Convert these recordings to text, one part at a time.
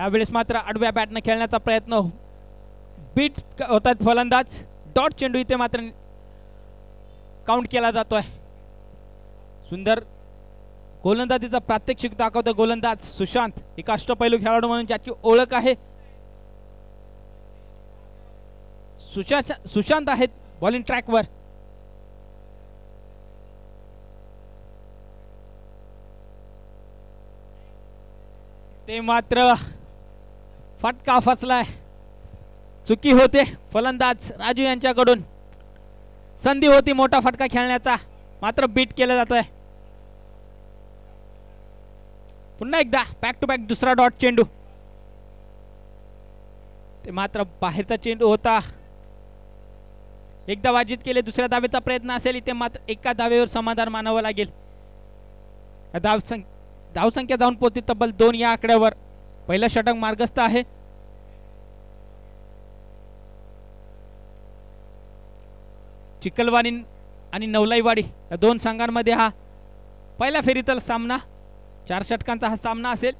यावेळेस मात्र आडव्या बॅटने खेळण्याचा प्रयत्न, बीट होतात फलंदाज. डॉट चेंडू इथे मात्र काउंट केला जातोय. सुंदर गोलंदाजीचा प्रात्यक्षिक दाखवतो गोलंदाज सुशांत, एक अष्टपैलू खेळाडू म्हणून ज्याची ओळख आहे. सुशांत आहेत बॉलिंग ट्रॅकवर. ते मात्र फटका फसलाय, चुकी होते फलंदाज राजू यांच्याकडून. संधी होती मोठा फटका खेळण्याचा, मात्र बीट केलं जात आहे. पुन्हा एकदा बॅक टू बॅक दुसरा डॉट चेंडू. ते मात्र बाहेरचा चेंडू होता. एकदा वाजित केले, दुसऱ्या धावेचा प्रयत्न असेल इथे मात्र एका धावेवर समाधान मानावं लागेल. धावसंख्या जाऊन पोहोचते तब्बल 2 या आकड्यावर. पहिलं षटक मार्गस्थ आहे. चिखलवाडी आणि नवलाईवाडी या दोन संघांमध्ये हा पहिल्या फेरीतला सामना, 4 षटकांचा हा सामना असेल.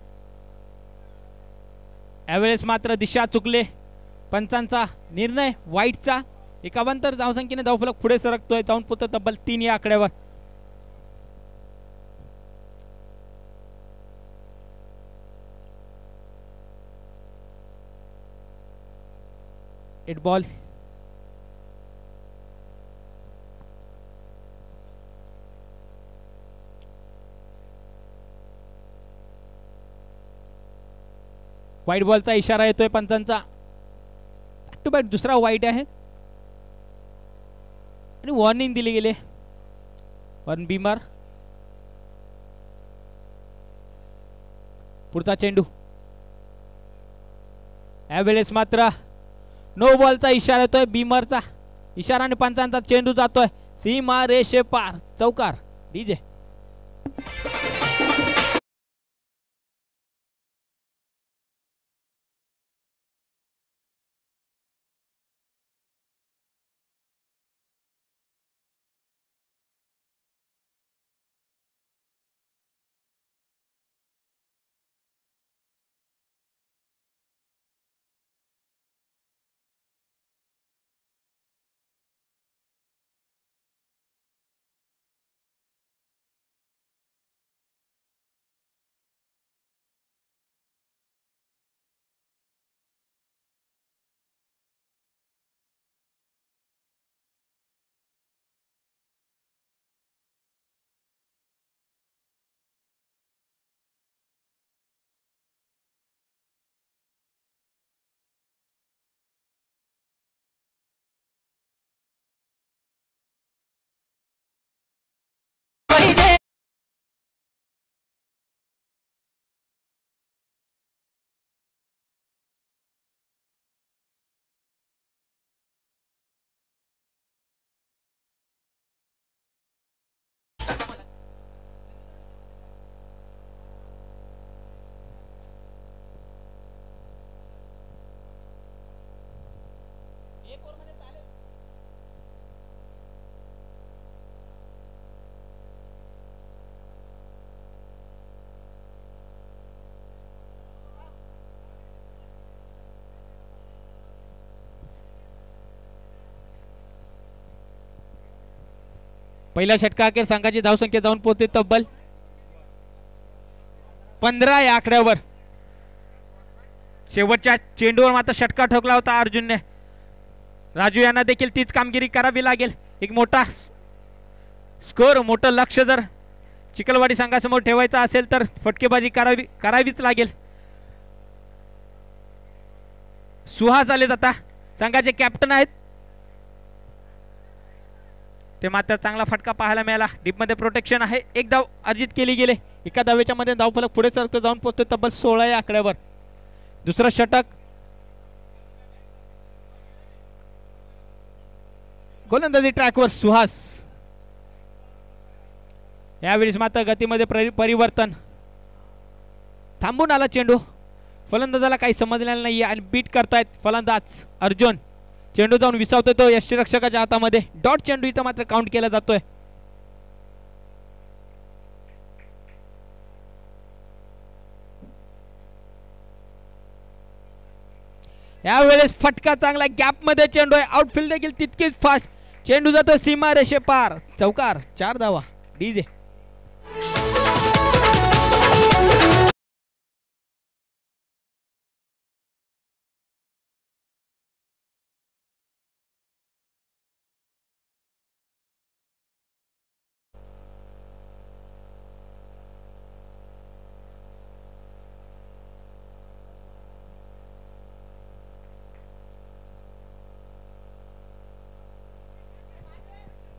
यावेळेस मात्र दिशा चुकले, पंचांचा निर्णय वाईटचा. एकावंतर धावसंख्येने धावफलक पुढे सरकतोय, जाऊन पोहोचतो तब्बल 3 या आकड्यावर. Eight ball. वाईट बॉलचा इशारा येतोय पंचांचा. बॅक टू बॅक दुसरा वाईट आहे आणि वॉर्निंग दिली गेली. One Beamer. पुढचा चेंडू. यावेळेस मात्र नो बॉलचा इशारा येतोय, बीमरचा इशारा आणि पंचांचा चेंडू जातोय सीमा रेषे पार. चौकार. डीजे. पहिल्या षटकाअखेर संघाची धावसंख्या जाऊन पोहोचते तब्बल 15 या आकड्यावर. शेवटच्या चेंडूवर मात्र षटका ठोकला होता अर्जुनने. राजू यांना देखील तीच कामगिरी करावी लागेल. एक मोठा स्कोर, मोठं लक्ष जर चिखलवाडी संघासमोर ठेवायचं असेल तर फटकेबाजी करावीच लागेल. सुहास आले जाता संघाचे कॅप्टन आहेत. ते मात्र चांगला फटका पाहायला मिळाला. डीपमध्ये प्रोटेक्शन आहे. एक धाव अर्जित केली गेले. एका धावेच्या मध्ये धावफलक पुढे सरकतो, जाऊन पोहोचतो तब्बल 16 या आकड्यावर. दुसरं षटक. गोलंदाजी ट्रॅकवर सुहास. यावेळेस मात्र गतीमध्ये परिवर्तन. थांबून आला चेंडू. फलंदाजाला काही समजलेलं नाही आणि बीट करतायत फलंदाज अर्जुन. चेंडू जाऊन विसावतोय तो यष्टीरक्षकाच्या हातामध्ये. डॉट चेंडू इथं मात्र काउंट केला जातोय. यावेळेस फटका चांगला गॅप मध्ये चेंडू आहे. आउटफील्ड देखील तितकीच फास्ट. चेंडू जातो सीमा रेषे पार. चौकार. 4 धावा. डीजे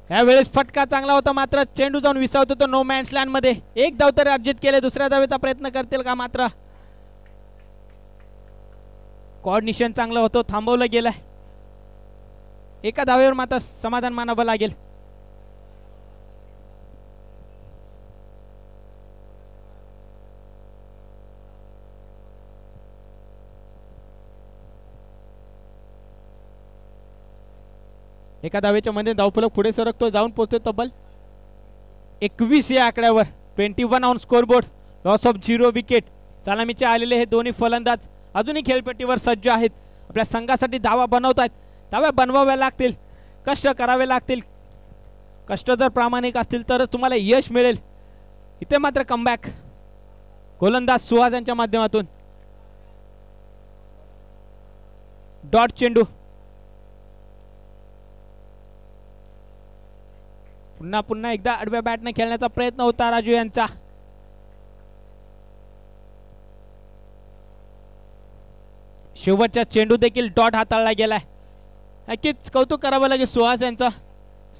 यावेळेस फटका चांगला होता मात्र चेंडू जाऊन विसावतो तो नो मॅन्स लँड मध्ये. एक धाव तर अर्जित केले. दुसऱ्या धावेचा प्रयत्न करतील का मात्र कोऑर्डिनेशन चांगलं होतं. थांबवलं गेलंय. एका धावेवर मात्र समाधान मानावं लागेल. एका धावेच्या मध्ये धावफलक पुढे सरकतो. जाऊन पोहोचतो तब्बल 21 या आकड्यावर. 21 on scoreboard. Loss of 0 wicket. सलामीचे आलेले हे दोन्ही फलंदाज अजूनही खेळपट्टीवर सज्ज आहेत. आपल्या संघासाठी धावा बनवत आहेत. धावा बनवाव्या लागतील. कष्ट करावे लागतील. कष्ट जर प्रामाणिक असतील तरच तुम्हाला यश मिळेल. इथे मात्र कमबॅक गोलंदाज सुहास यांच्या माध्यमातून. डॉट चेंडू. पुन्हा एकदा आडव्या बॅटने खेळण्याचा प्रयत्न होता राजू यांचा. शेवटचा चेंडू देखील डॉट हाताळला गेलाय. नक्कीच कौतुक करावं लागेल सुहास यांचा.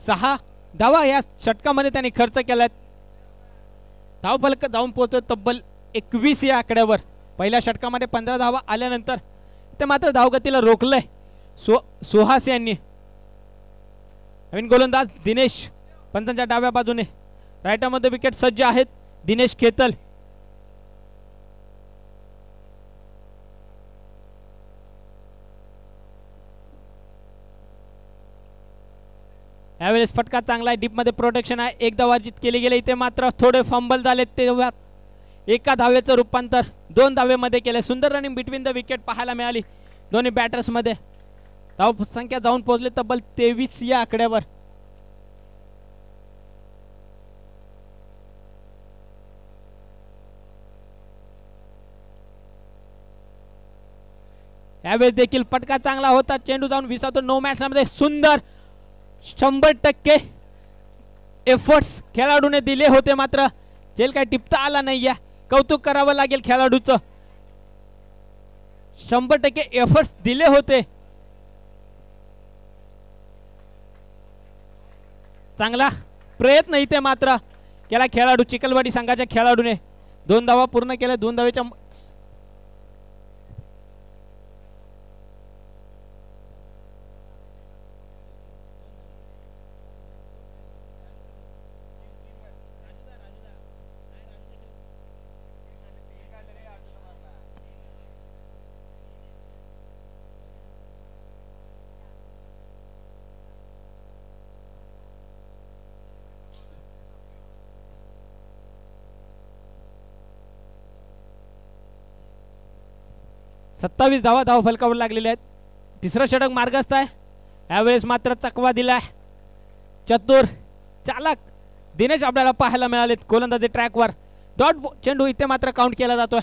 6 धावा या षटकामध्ये त्यांनी खर्च केलाय. धावफलक जाऊन पोहोचत तब्बल 21 या आकड्यावर. पहिल्या षटकामध्ये 15 धावा आल्यानंतर ते मात्र धावगतीला रोखलंय सुहास यांनी. नवीन गोलंदाज दिनेश पंतांच्या डाव्या बाजूने. राईटमध्ये विकेट सज्ज आहेत दिनेश खेतल. यावेळेस फटका चांगला आहे. डीप मध्ये प्रोटेक्शन आहे. एक धाव अर्जित केली गेली. इथे मात्र थोडे फंबल झाले. तेव्हा एका धावेचं रूपांतर 2 धावेमध्ये केले. सुंदर रनिंग बिटवीन द विकेट पाहायला मिळाली दोन्ही बॅटर्स मध्ये. धाव संख्या जाऊन पोहोचली तब्बल 23 या आकड्यावर. यावेळेस देखील फटका चांगला होता. चेंडू जाऊन विसावतो नो मॅच मध्ये. सुंदर 100% एफर्ट्स खेळाडूने दिले होते मात्र जेल काय टिपता आला नाही. कौतुक करावं लागेल खेळाडूचं. 100% एफर्ट्स दिले होते. चांगला प्रयत्न इथे मात्र केला खेळाडू चिखलवाडी संघाच्या खेळाडूने. 2 धावा पूर्ण केल्या. 2 धावेच्या सत्तावीस धावा धाव फलकावर लागलेले आहेत. तिसरं षटक मार्गस्थ आहे. यावेळेस मात्र चकवा दिलाय चतुर चालक दिनेश आपल्याला पाहायला मिळालेत गोलंदाजी ट्रॅकवर. डॉट चेंडू इथे मात्र काउंट केला जातोय.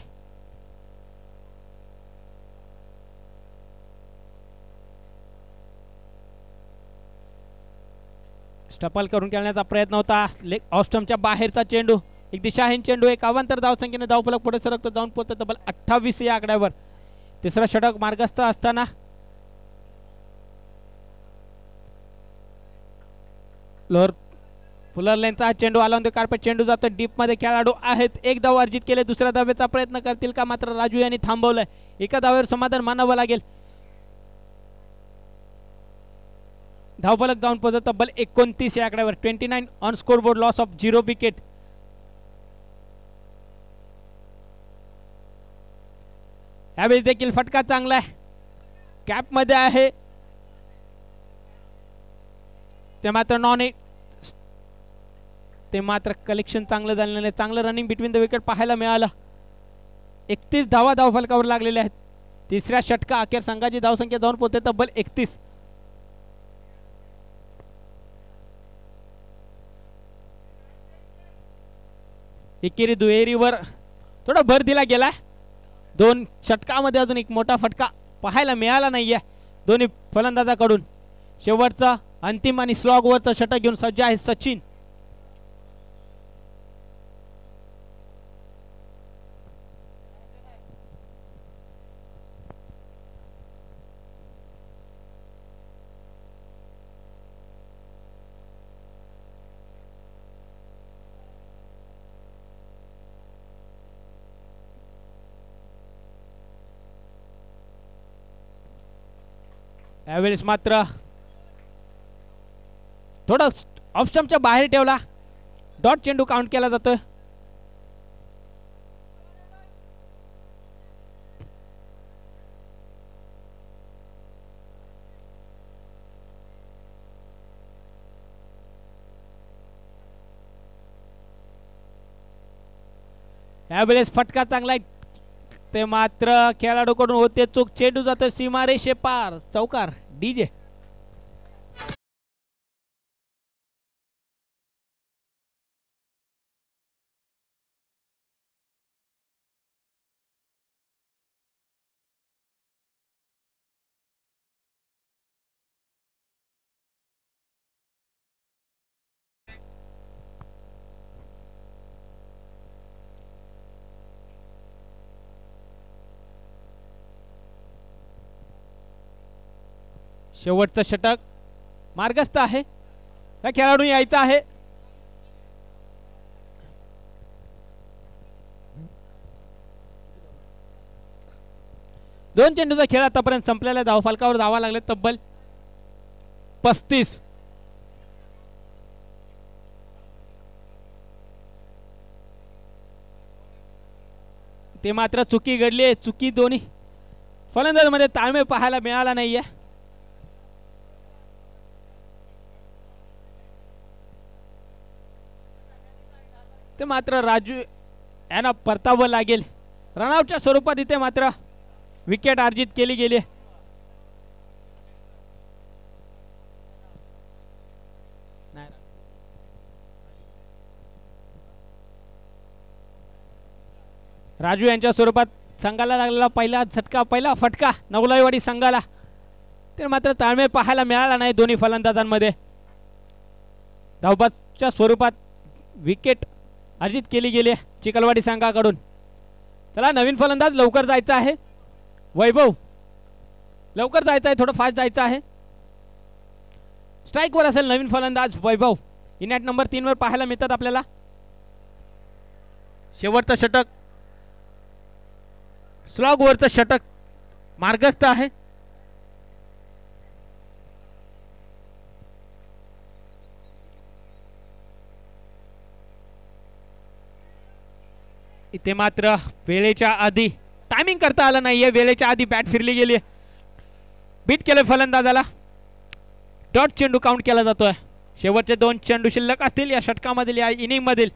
स्टपल करून खेळण्याचा प्रयत्न होता. ऑस्टमच्या बाहेरचा चेंडू. एक दिशाहीन चेंडू. एक अवांतर धावसंख्येने धावफलक पुढे सरकतो. जाऊन पोहोचतो तब्बल 28 या आकड्यावर. तिसरा षटक मार्गस्थ असताना लोअर फुलर लेनचा हा चेंडू आला होता. कार्पेट चेंडू जातो डीप मध्ये. खेळाडू आहेत. एक धाव अर्जित केले. दुसऱ्या धावेचा प्रयत्न करतील का मात्र राजू यांनी थांबवलंय. एका धावेवर समाधान मानावं लागेल. धावफलक जाऊन पोहोचत तब्बल 29 या आकड्यावर. 29 on scoreboard. Loss of 0 wicket. यावेळी देखील फटका चांगला आहे. कॅप मध्ये आहे ते मात्र नॉन एट. ते मात्र कलेक्शन चांगलं झालेलं आहे. चांगलं रनिंग बिटवीन द विकेट पाहायला मिळालं. 31 धावा धाव फलकावर लागलेले आहेत. तिसऱ्या षटका अखेर संघाची धावसंख्या जाऊन पोहोचते तब्बल 31. एकेरी दुहेरीवर थोडा भर दिला गेला. 2 षटकामध्ये अजून एक मोठा फटका पाहायला मिळाला नाहीये दोन्ही फलंदाजाकडून. शेवटचा अंतिम आणि स्लॉग वरचं षटक घेऊन सज्ज आहे सचिन. यावेळेस मात्र थोडं ऑफ स्टंपच्या बाहेर ठेवला. डॉट चेंडू काउंट केला जातोय. यावेळेस फटका चांगला आहे ते मात्र खेळाडूकडून होते चूक. चेंडू जातो सीमारेषे पार. चौकार डीजे. शेवटचं षटक मार्गस्थ आहे. या खेळाडू यायचा आहे. दोन चेंडूचा खेळ आतापर्यंत संपलेला. धावफलकावर धावा लागले तब्बल 35. ते मात्र चुकी घडली. चुकी दोन्ही फलंदाजांमध्ये ताळमेळ पाहायला मिळाला नाहीये. ते मात्र राजू यांना परतावं लागेल. रनआउटच्या स्वरूपात इथे मात्र विकेट अर्जित केली गेली. राजू यांच्या स्वरूपात संघाला लागलेला पहिला झटका, पहिला फटका नवलाईवाडी संघाला. ते मात्र ताळमेळ पाहायला मिळाला नाही दोन्ही फलंदाजांमध्ये. धावबादच्या स्वरूपात विकेट अर्जित केली गेली चिखलवाडी संघाकडून. चला नवीन फलंदाज लवकर जायचा आहे. वैभव लवकर जायचं आहे, थोडं फास्ट जायचं आहे. स्ट्राईकवर असेल नवीन फलंदाज वैभव. इनॅट नंबर 3 वर पाहायला मिळतात आपल्याला. शेवटचं षटक स्लॉग वरचं षटक मार्गस्थ आहे. इथे मात्र वेळेच्या आधी टायमिंग करता आलं नाहीये. वेळेच्या आधी बॅट फिरली गेली. बीट केलं फलंदाजाला. डॉट चेंडू काउंट केला जातोय. शेवटचे 2 चेंडू शिल्लक असतील या षटकामधील, या इनिंग मधील.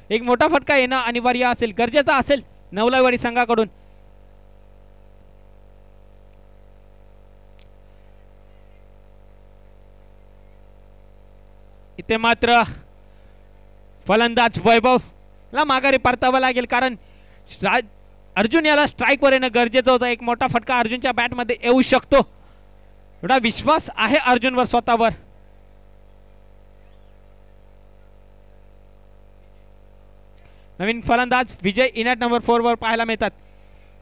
एक मोठा फटका येणं अनिवार्य असेल, गरजेचा असेल नवलाईवाडी संघाकडून. इथे मात्र फलंदाज वैभव ला माघारी परतावं लागेल, कारण अर्जुन याला स्ट्राईक वर येणं गरजेचं होतं. एक मोठा फटका अर्जुनच्या बॅट मध्ये येऊ शकतो, एवढा विश्वास आहे अर्जुनवर स्वतःवर. नवीन फलंदाज विजय इनॅट नंबर 4 वर पाहायला मिळतात.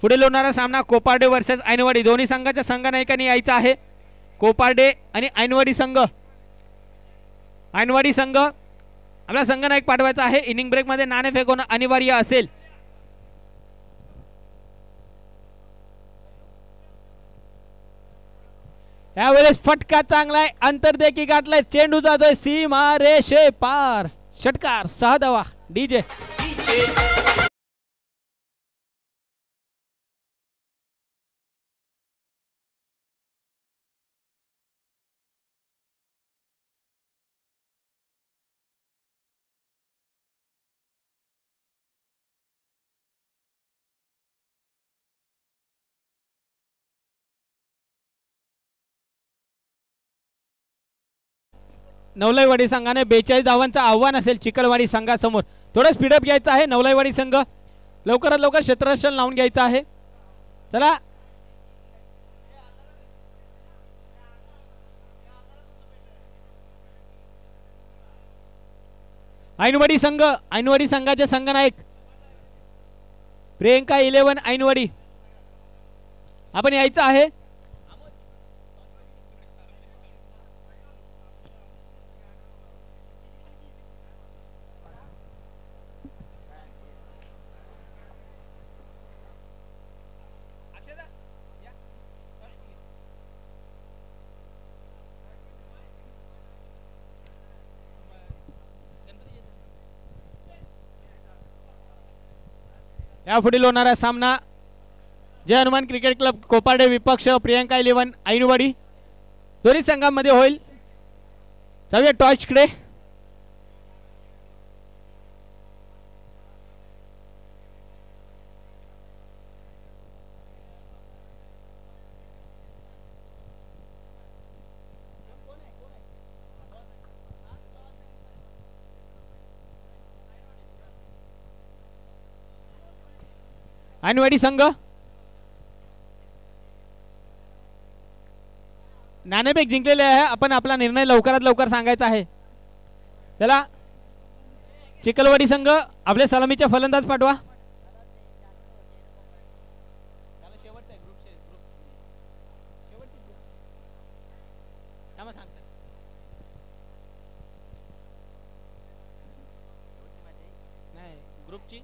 पुढे होणारा सामना कोपार्डे वर्सेस ऐनवाडी. दोन्ही संघाच्या संघनायकांनी यायचा आहे. कोपार्डे आणि ऐनवाडी संघ. ऐनवाडी संघ आपला संघनायक पाठवायचा आहे. इनिंग ब्रेक मध्ये नाणेफेक होणं अनिवार्य असेल. यावेळेस फटका चांगला आहे, अंतर देखील गाठलाय. चेंडू जातोय सीमा रेषे पार. षटकार 6 धावा. डीजे नवलाईवाडी संघाने 42 धावांचं आव्हान असेल चिखलवाडी संघासमोर. थोडं स्पीडअप घ्यायचं आहे नवलाईवाडी संघ, लवकरात लवकर क्षेत्ररक्षण लावून घ्यायचं आहे. चला ऐनवाडी संघ, ऐनवाडी संघाचे संघनायक प्रियंका 11 ऐनवाडी, आपण यायचं आहे. यापुढील होणारा सामना जय हनुमान क्रिकेट क्लब कोपाडे विपक्ष प्रियंका 11 ऐनवाडी दोन्ही संघांमध्ये होईल. जाऊया टॉर्चकडे. ऐनवाडी संघ नाणेफेक जिंकलेले आहे. आपण आपला निर्णय लवकरात लवकर सांगायचा आहे. चला चिखलवाडी संघ आपले सलामीचे फलंदाज पाठवा. ग्रुपची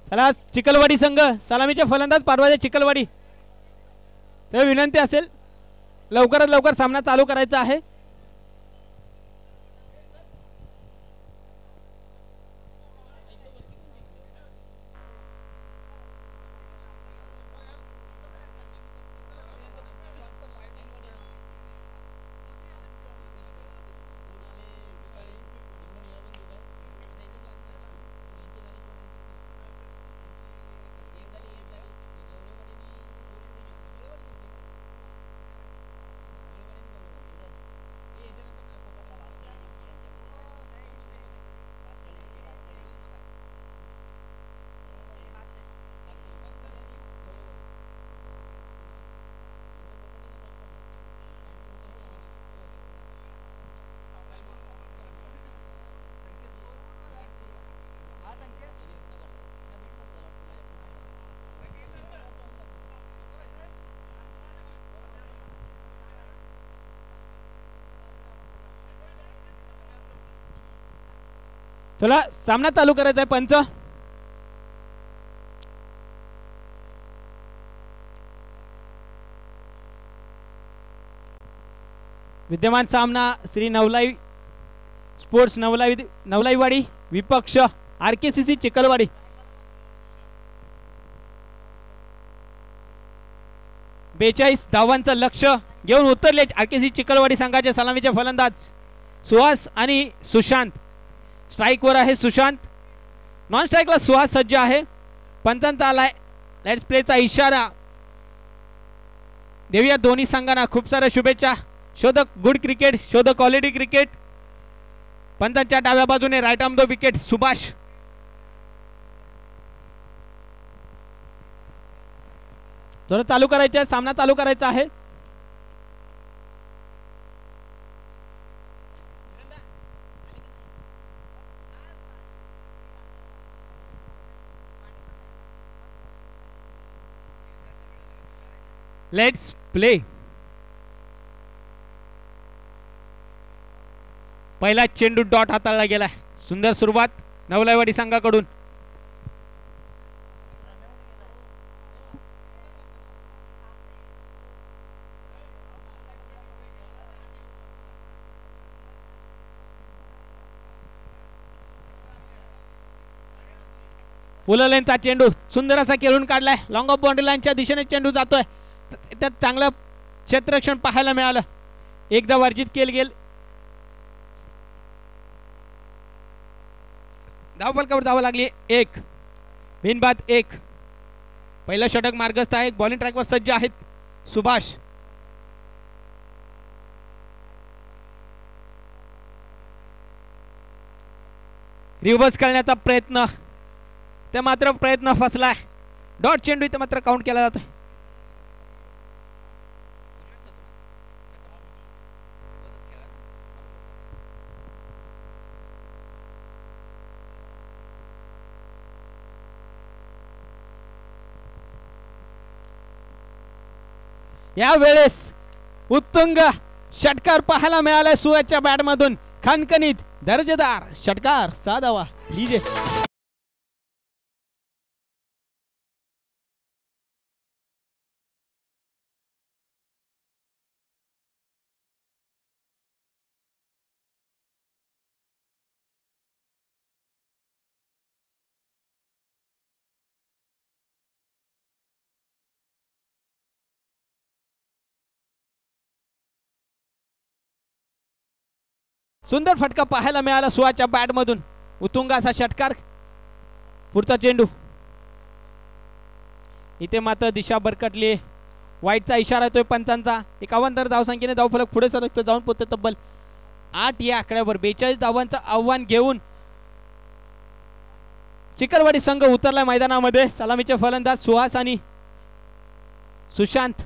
चला चिखलवाडी संघ सलामीचे फलंदाज पाठवायचे चिखलवाडी. तर विनंती असेल लवकरात लवकर सामना चालू करायचा आहे. चला सामना चालू करायचा आहे. पंच विद्यमान सामना श्री नवलाई स्पोर्ट्स नवलाईवाडी विपक्ष RKCC चिखलवाडी. बेचाळीस धावांचं लक्ष घेऊन उतरले RKCC चिखलवाडी संघाचे सलामीचे फलंदाज सुहास आणि सुशांत. स्ट्राइक वर आहे सुशांत, नॉन स्ट्राइकला सुहास सज्ज आहे. पंचांचा आलाय लेट्स प्लेचा इशारा. देऊया दोन्ही संघांना खूप साऱ्या शुभेच्छा. शोधक गुड क्रिकेट, शोधक क्वालिटी क्रिकेट. पंचांच्या डाव्या बाजूने right arm the wicket Subhash. थोडं चालू करायचं आहे, सामना चालू करायचा आहे. Let's play. पहिला चेंडू डॉट हाताळला गेलाय. सुंदर सुरुवात नवलाईवाडी संघाकडून. फुल लेनचा चेंडू सुंदर असा खेळून काढलाय. लॉंग ऑफ बाउंड्री लाईनच्या दिशेने चेंडू जातोय. त्यात चांगलं क्षेत्ररक्षण पाहायला मिळालं. एकदा वर्जित केले गेल. धावफलकावर धावा लागली. एक बिनबाद एक. पहिलं षटक मार्गस्थ आहे. बॉलिंग ट्रॅकवर सज्ज आहेत सुभाष. रिव्हर्स करण्याचा प्रयत्न ते मात्र प्रयत्न फसलाय. डॉट चेंडू इथे मात्र काउंट केला जातोय. यावेळेस उत्तुंग षटकार पाहायला मिळालाय सुहासच्या बॅट मधून. खणखणीत दर्जेदार षटकार. 6 धावा लीजे. सुंदर फटका पाहायला मिळाला सुहासच्या बॅट मधून. उत्तुंग असा षटकार. पुढचा चेंडू इथे मात्र दिशा भरकटली. वाईटचा इशारा येतोय पंचांचा. 51 धावसंख्येने धावफलक पुढे सरकतो. जाऊन पोहोचते तब्बल 8 या आकड्यावर. 42 धावांचं आव्हान घेऊन चिकलवाडी संघ उतरला मैदानामध्ये. सलामीचे फलंदाज सुहास आणि सुशांत.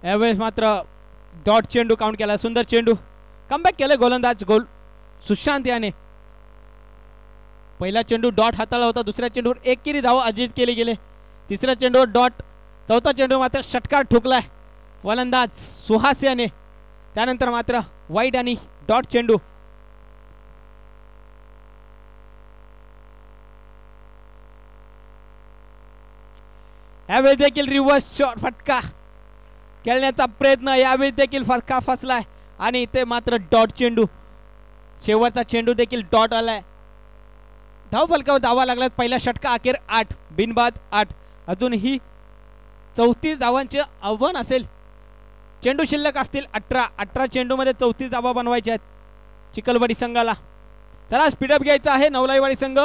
यावेळेस मात्र डॉट चेंडू काउंट केला. सुंदर चेंडू. कमबॅक केलं गोलंदाज सुशांत याने. पहिला चेंडू डॉट हाताळला होता. दुसऱ्या चेंडूवर एकेरी धाव अर्जित केले गेले. तिसऱ्या चेंडूवर डॉट. चौथा चेंडू मात्र षटकार ठोकलाय फलंदाज सुहास याने. त्यानंतर मात्र वाईड आणि डॉट चेंडू. यावेळी देखील रिव्हर्स शॉट फटका खेळण्याचा प्रयत्न. यावेळी देखील फटका फसलाय आणि इथे मात्र डॉट चेंडू. शेवटचा चेंडू देखील डॉट आलाय. धाव फलकावर धावा लागल्यात. पहिला षटका अखेर 8 बिनबाद 8. अजूनही 34 धावांचे आव्हान असेल. चेंडू शिल्लक असतील 18 चेंडू मध्ये 34 धावा बनवायच्या आहेत चिखलवाडी संघाला. चला स्पीडअप घ्यायचा आहे नवलाईवाडी संघ.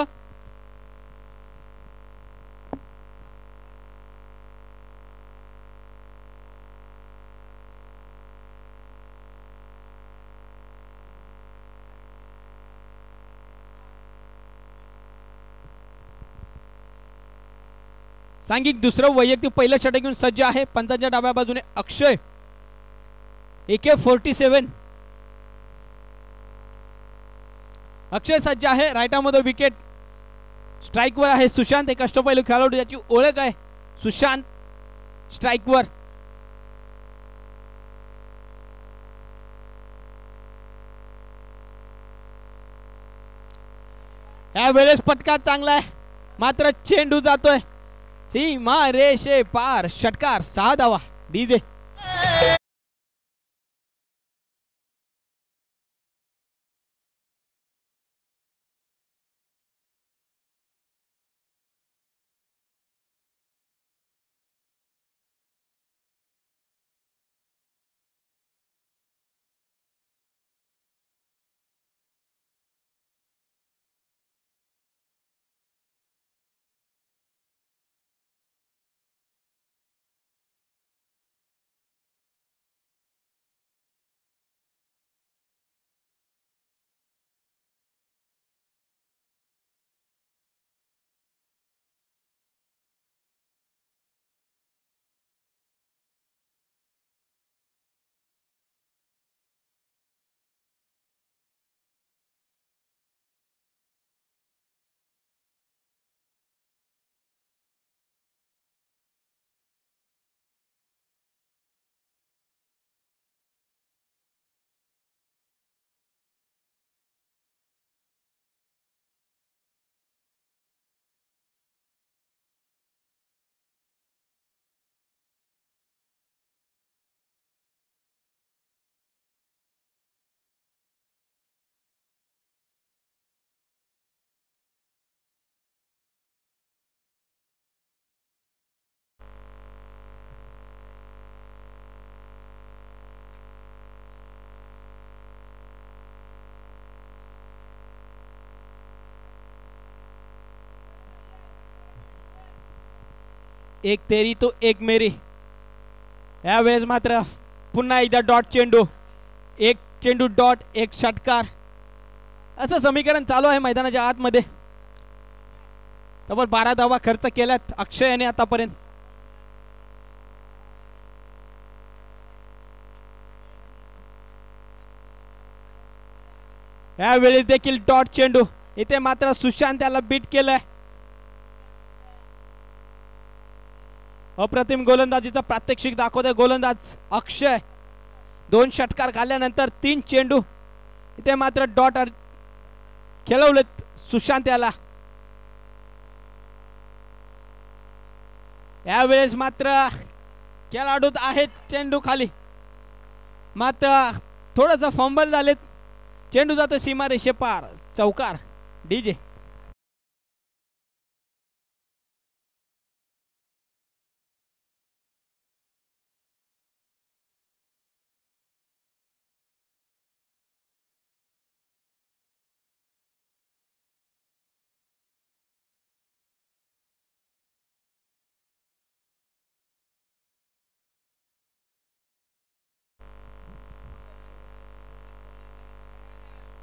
सांघिक दुसरं वैयक्तिक पहिलं षटक घेऊन सज्ज आहे. पंचांच्या डाव्या बाजूने अक्षय. AK-47. अक्षय सज्ज आहे. राईटामध्ये विकेट. स्ट्राईकवर आहे सुशांत. एक अष्टपैलू खेळाडू ज्याची ओळख आहे. सुशांत स्ट्राईकवर. यावेळेस पटका चांगला आहे मात्र चेंडू जातोय सीमा रेषे पार. षटकार. 6 धावा डीजे. एक तेरी तो एक मेरी. यावेळेस मात्र पुन्हा एकदा डॉट चेंडू, एक चेंडू डॉट, एक षटकार, असं समीकरण चालू आहे मैदानाच्या आतमध्ये. तब्बल 12 धावा खर्च केल्यात अक्षय याने आतापर्यंत. यावेळी देखील डॉट चेंडू. इथे मात्र सुशांत त्याला बीट केलंय. अप्रतिम गोलंदाजीचा प्रात्यक्षिक दाखवतोय गोलंदाज अक्षय. 2 षटकार घालल्यानंतर 3 चेंडू. इथे मात्र डॉट खेळवलेत सुशांत याला. यावेळेस मात्र खेळाडू आहेत चेंडू खाली, मात्र थोडंसं फंबल झालेत. चेंडू जातो सीमारेषे पार. चौकार. डीजे.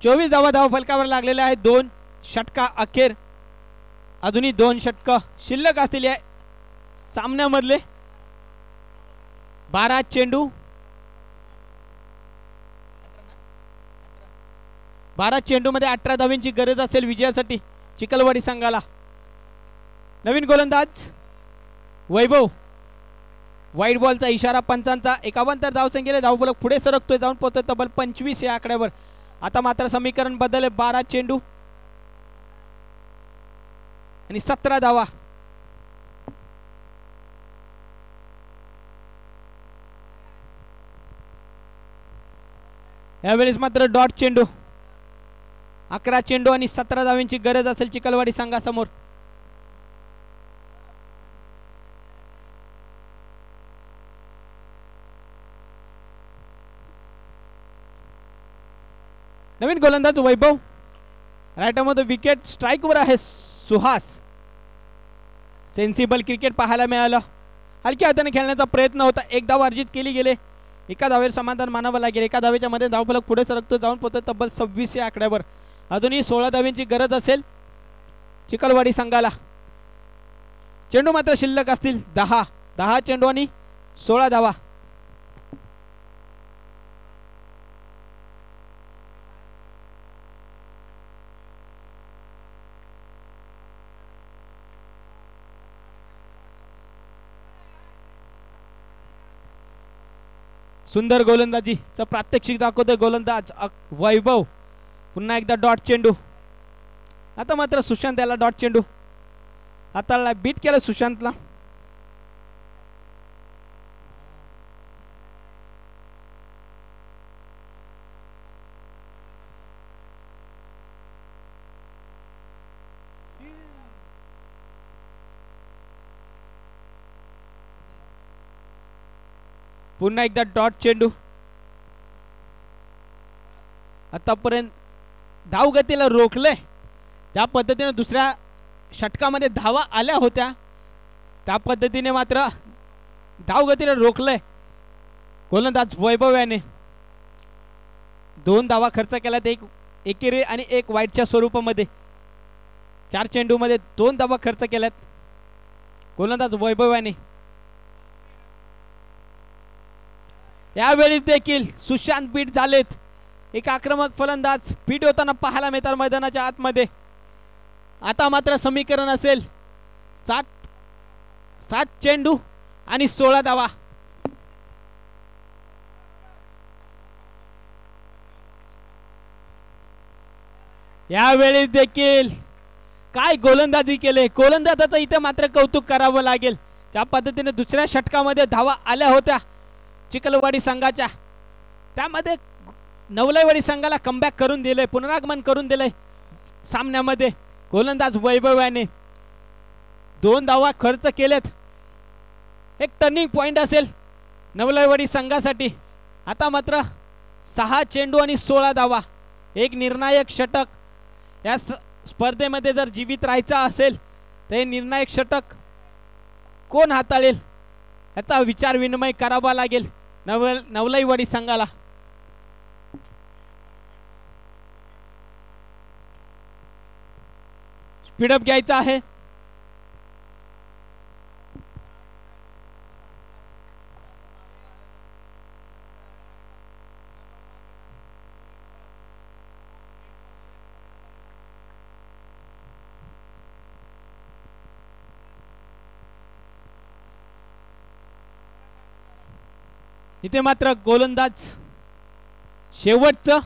चोवीस धावा फलकावर लागलेले आहेत. 2 षटका अखेर. अजूनही 2 षटक शिल्लक असतील या सामन्यामधले. 12 चेंडू, 12 चेंडू मध्ये 18 धावांची गरज असेल विजयासाठी चिखलवाडी संघाला. नवीन गोलंदाज वैभव. वाईट बॉलचा इशारा पंचांचा. 51 धावसंख्येने धावफलक पुढे सरकतोय, जाऊन पोहोचतोय तब्बल 25 या आकड्यावर. आता मात्र समीकरण बदलले. 12 चेंडू आणि 17 धावा. यावेळेस मात्र डॉट चेंडू. 11 चेंडू आणि 17 धावांची गरज असेल चिखलवाडी संघासमोर. नवीन गोलंदाज वैभव. राईटमध्ये विकेट. स्ट्राईकवर आहे सुहास. सेन्सिबल क्रिकेट पाहायला मिळालं. हलक्या हाताने खेळण्याचा प्रयत्न होता. 1 धाव अर्जित केली गेले. 1 धावेवर समाधान मानावं लागेल. 1 धावेच्या मध्ये धावफलक पुढे सरकतो, जाऊन पोहोचतो तब्बल 26 या आकड्यावर. अजूनही 16 धावांची गरज असेल चिखलवाडी संघाला. चेंडू मात्र शिल्लक असतील 10 चेंडू आणि 16 धावा. सुंदर गोलंदाजीचा प्रात्यक्षिक दाखवतोय गोलंदाज वैभव. पुन्हा एकदा डॉट चेंडू. आता मात्र सुशांत याला डॉट चेंडू. आता बीट केलं सुशांतला. पुन्हा एकदा डॉट चेंडू. आतापर्यंत धावगतीला रोखले. ज्या पद्धतीने दुसऱ्या षटकामध्ये धावा आल्या होत्या त्या पद्धतीने मात्र धावगतीला रोखले गोलंदाज वैभव याने. 2 धावा खर्च केल्यात, 1 एकेरी आणि 1 वाईटच्या स्वरूपामध्ये. 4 चेंडू मध्ये 2 धावा खर्च केल्यात गोलंदाज वैभव याने. यावेळी देखील सुशांत बीट झालेत. एक आक्रमक फलंदाज बीट होताना पाहायला मिळतात मैदानाच्या आतमध्ये. आता मात्र समीकरण असेल 7 चेंडू आणि 16 धावा. यावेळी देखील काय गोलंदाजी केले. गोलंदाजाचं इथे मात्र कौतुक करावं लागेल. ज्या पद्धतीने दुसऱ्या षटकामध्ये धावा आल्या होत्या चिखलवाडी संघाच्या, त्यामध्ये नवलाईवाडी संघाला कमबॅक करून दिले, पुनरागमन करून दिले सामन्यामध्ये गोलंदाज वैभव याने. 2 धावा खर्च केलेत. एक टर्निंग पॉइंट असेल नवलाईवाडी संघासाठी. आता मात्र 6 चेंडू आणि 16 धावा. एक निर्णायक षटक या स्पर्धेमध्ये जर जीवित राहायचा असेल तर हे निर्णायक षटक कोण हाताळेल याचा विचार विनिमय करावा लागेल नवलाईवाडी संघाला. स्पीडअप घ्यायचा आहे. इथे मात्र गोलंदाज शेवटचं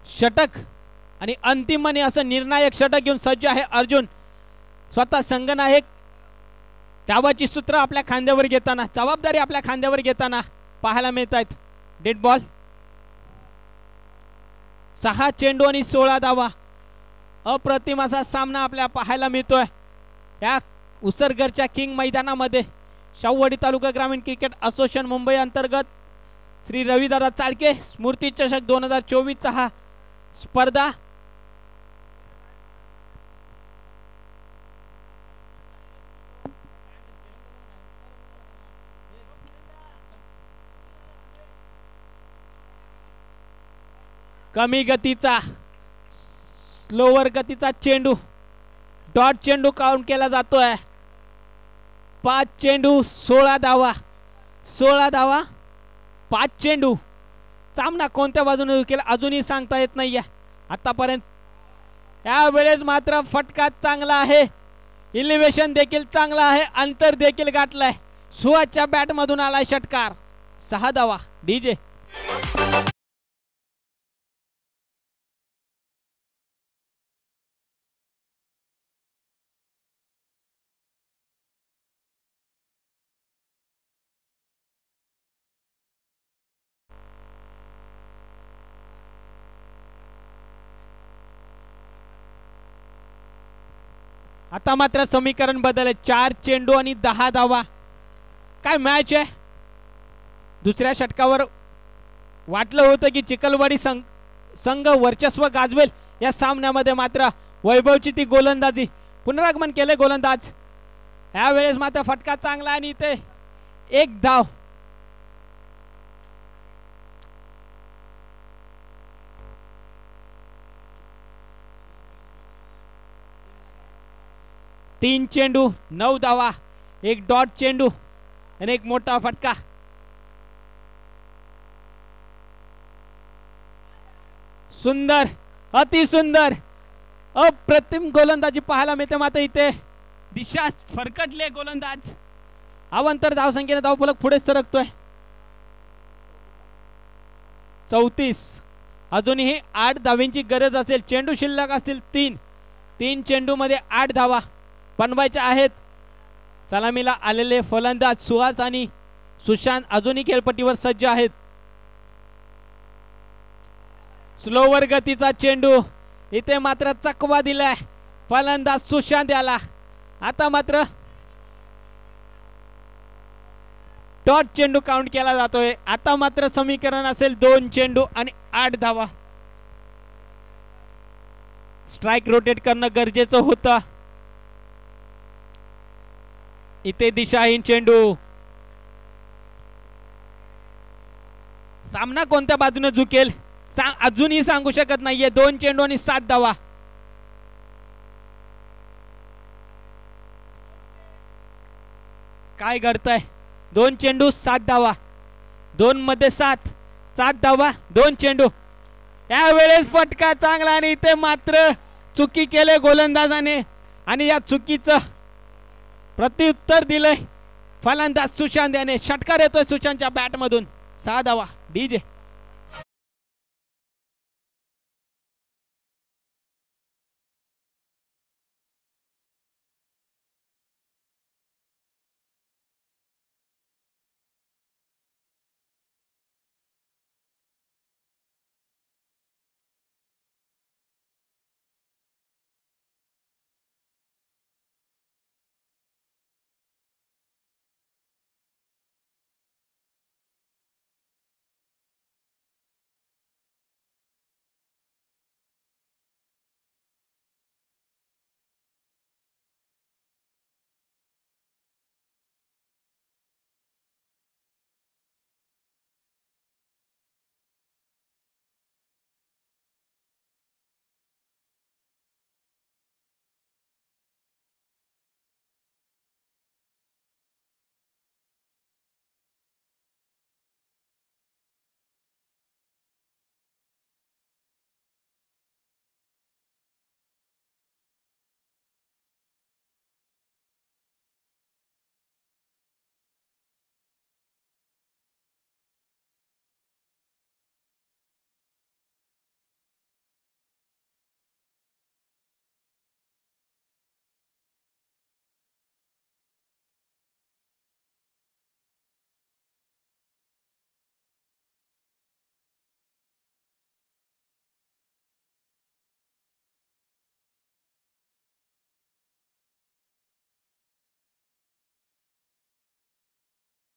षटक आणि अंतिम आणि असं निर्णायक षटक घेऊन सज्ज आहे अर्जुन. स्वतः संघनायक डावाची सूत्र आपल्या खांद्यावर घेताना, जबाबदारी आपल्या खांद्यावर घेताना पाहायला मिळत आहेत. डेड बॉल, 6 चेंडू आणि 16 धावा. अप्रतिम असा सामना आपल्याला पाहायला मिळतोय या उसरगडच्या किंग मैदानामध्ये. शाहूवाडी तालुका ग्रामीण क्रिकेट असोसिएशन मुंबई अंतर्गत श्री रविदादा चाळके स्मृती चषक 2024 हा स्पर्धा कमी गतीचा स्लोवर गतीचा चेंडू डॉट चेंडू काउंट केला जातोय. 5 चेंडू 16 धावा, 16 धावा 5 चेंडू. सामना कोणत्या बाजूने होईल अजूनही सांगता येत नाहीये आतापर्यंत. यावेळेस मात्र फटका चांगला आहे, इलिव्हेशन देखील चांगला आहे, अंतर देखील गाठलाय. सुहासच्या बॅट मधून आलाय षटकार. 6 धावा. डीजे आता मात्र समीकरण बदलले. 4 चेंडू आणि 10 धावा. काय मॅच आहे. दुसऱ्या षटकावर वाटलं होतं की चिखलवाडी संघ वर्चस्व गाजवेल या सामन्यामध्ये. मात्र वैभवची ती गोलंदाजी, पुनरागमन केले गोलंदाज. यावेळेस मात्र फटका चांगला आणि इथे 1 धाव. तीन चेंडू 9 धावा, 1 डॉट चेंडू आणि 1 मोठा फटका. सुंदर, अति सुंदर, अप्रतिम गोलंदाजी पाहायला मिळते. मात्र इथे दिशा फरकटले गोलंदाज. अवांतर धावसंख्येने धावफलक पुढे सरकतोय. 34. अजूनही 8 धावींची गरज असेल. चेंडू शिल्लक असतील 3 चेंडू मध्ये 8 धावा बनवायच्या आहेत. सलामीला आलेले फलंदाज सुहास आणि सुशांत अजूनही खेळपट्टीवर सज्ज आहेत. स्लोवर गतीचा चेंडू, इथे मात्र चकवा दिलाय फलंदाज सुशांत याला. आता मात्र डॉट चेंडू काउंट केला जातोय. आता मात्र समीकरण असेल 2 चेंडू आणि 8 धावा. स्ट्राइक रोटेट करणं गरजेचं होतं. इथे दिशाहीन चेंडू. सामना कोणत्या बाजूने झुकेल अजूनही सांगू शकत नाहीये. 2 चेंडू आणि 7 धावा. काय घडतंय. 2 चेंडू 7 धावा, 2 मध्ये 7 धावा, 2 चेंडू. यावेळेस फटका चांगला आणि इथे मात्र चुकी केले गोलंदाजाने आणि या चुकीचं प्रत्युत्तर दिलंय फलंदाज सुशांत याने. षटकार येतोय सुशांतच्या बॅट मधून. 6 धावा. डीजे